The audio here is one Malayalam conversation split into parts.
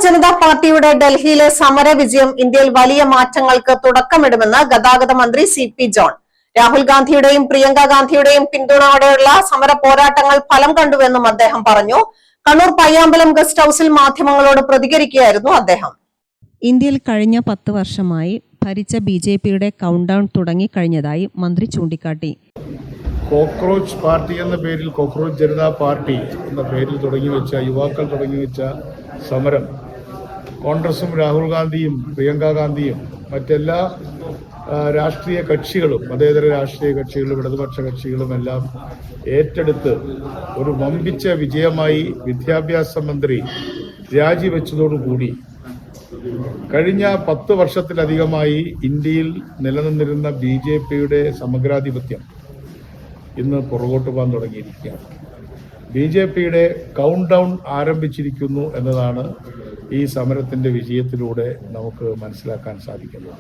ജനതാ പാർട്ടിയുടെ ഡൽഹിയിലെ സമര വിജയം ഇന്ത്യയിൽ വലിയ മാറ്റങ്ങൾക്ക് തുടക്കമിടുമെന്ന് ഗതാഗത മന്ത്രി CP ജോൺ. രാഹുൽ ഗാന്ധിയുടെയും പ്രിയങ്ക ഗാന്ധിയുടെയും പിന്തുണയോടെയുള്ള സമര പോരാട്ടങ്ങൾ ഫലം കണ്ടുവെന്നും അദ്ദേഹം പറഞ്ഞു. കണ്ണൂർ പയ്യാമ്പലം ഗസ്റ്റ് ഹൌസിൽ മാധ്യമങ്ങളോട് പ്രതികരിക്കുകയായിരുന്നു അദ്ദേഹം. ഇന്ത്യയിൽ കഴിഞ്ഞ 10 വർഷമായി ഭരിച്ച BJPയുടെ കൗണ്ട് ഡൗൺ തുടങ്ങിക്കഴിഞ്ഞതായി മന്ത്രി ചൂണ്ടിക്കാട്ടി. കോക്രോച്ച് പാർട്ടി എന്ന പേരിൽ, കോക്രോച്ച് ജനതാ പാർട്ടി എന്ന പേരിൽ തുടങ്ങിവെച്ച യുവാക്കൾ തുടങ്ങിവെച്ച സമരം കോൺഗ്രസും രാഹുൽ ഗാന്ധിയും പ്രിയങ്ക ഗാന്ധിയും മറ്റെല്ലാ രാഷ്ട്രീയ കക്ഷികളും, മതേതര രാഷ്ട്രീയ കക്ഷികളും ഇടതുപക്ഷ കക്ഷികളും എല്ലാം ഏറ്റെടുത്ത് ഒരു വമ്പിച്ച വിജയമായി വിദ്യാഭ്യാസ മന്ത്രി രാജിവെച്ചതോടുകൂടി കഴിഞ്ഞ 10 വർഷത്തിലധികമായി ഇന്ത്യയിൽ നിലനിന്നിരുന്ന BJPയുടെ സമഗ്രാധിപത്യം ഇന്ന് പുറകോട്ട് പോകാൻ തുടങ്ങിയിരിക്കുകയാണ്. BJPയുടെ കൗണ്ട് ഡൗൺ ആരംഭിച്ചിരിക്കുന്നു എന്നതാണ് ഈ സമരത്തിന്റെ വിജയത്തിലൂടെ നമുക്ക് മനസ്സിലാക്കാൻ സാധിക്കുന്നത്.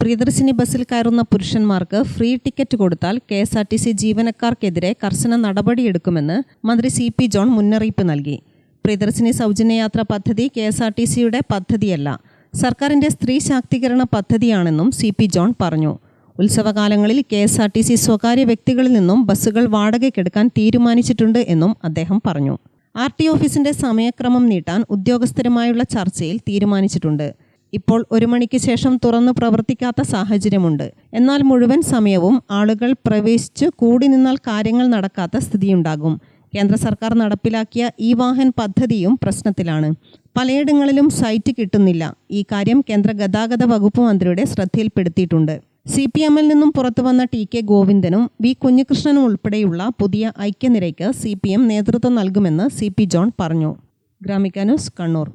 പ്രിയദർശിനി ബസ്സിൽ കയറുന്ന പുരുഷന്മാർക്ക് ഫ്രീ ടിക്കറ്റ് കൊടുത്താൽ KSRTC ജീവനക്കാർക്കെതിരെ കർശന നടപടിയെടുക്കുമെന്ന് മന്ത്രി CP ജോൺ മുന്നറിയിപ്പ് നൽകി. പ്രിയദർശിനി സൗജന്യയാത്ര പദ്ധതി KSRTCയുടെ പദ്ധതിയല്ല, സർക്കാരിന്റെ സ്ത്രീ ശാക്തീകരണ പദ്ധതിയാണെന്നും CP ജോൺ പറഞ്ഞു. ഉത്സവകാലങ്ങളിൽ KSRTC സ്വകാര്യ വ്യക്തികളിൽ നിന്നും ബസ്സുകൾ വാടകയ്ക്കെടുക്കാൻ തീരുമാനിച്ചിട്ടുണ്ട് എന്നും അദ്ദേഹം പറഞ്ഞു. RT ഓഫീസിന്റെ സമയക്രമം നീട്ടാൻ ഉദ്യോഗസ്ഥരുമായുള്ള ചർച്ചയിൽ തീരുമാനിച്ചിട്ടുണ്ട്. ഇപ്പോൾ 1 മണിക്ക് ശേഷം തുറന്നു പ്രവർത്തിക്കാത്ത സാഹചര്യമുണ്ട്. എന്നാൽ മുഴുവൻ സമയവും ആളുകൾ പ്രവേശിച്ച് കൂടി നിന്നാൽ കാര്യങ്ങൾ നടക്കാത്ത സ്ഥിതിയുണ്ടാകും. കേന്ദ്ര സർക്കാർ നടപ്പിലാക്കിയ e-വാഹൻ പദ്ധതിയും പ്രശ്നത്തിലാണ്. പലയിടങ്ങളിലും സൈറ്റ് കിട്ടുന്നില്ല. ഈ കാര്യം കേന്ദ്ര ഗതാഗത വകുപ്പ് മന്ത്രിയുടെ ശ്രദ്ധയിൽപ്പെടുത്തിയിട്ടുണ്ട്. CPM-ൽ നിന്നും പുറത്തുവന്ന TK ഗോവിന്ദനും V കുഞ്ഞികൃഷ്ണനും ഉൾപ്പെടെയുള്ള പുതിയ ഐക്യനിരയ്ക്ക് CPM നേതൃത്വം നൽകുമെന്ന് CP ജോൺ പറഞ്ഞു. ഗ്രാമിക ന്യൂസ്, കണ്ണൂർ.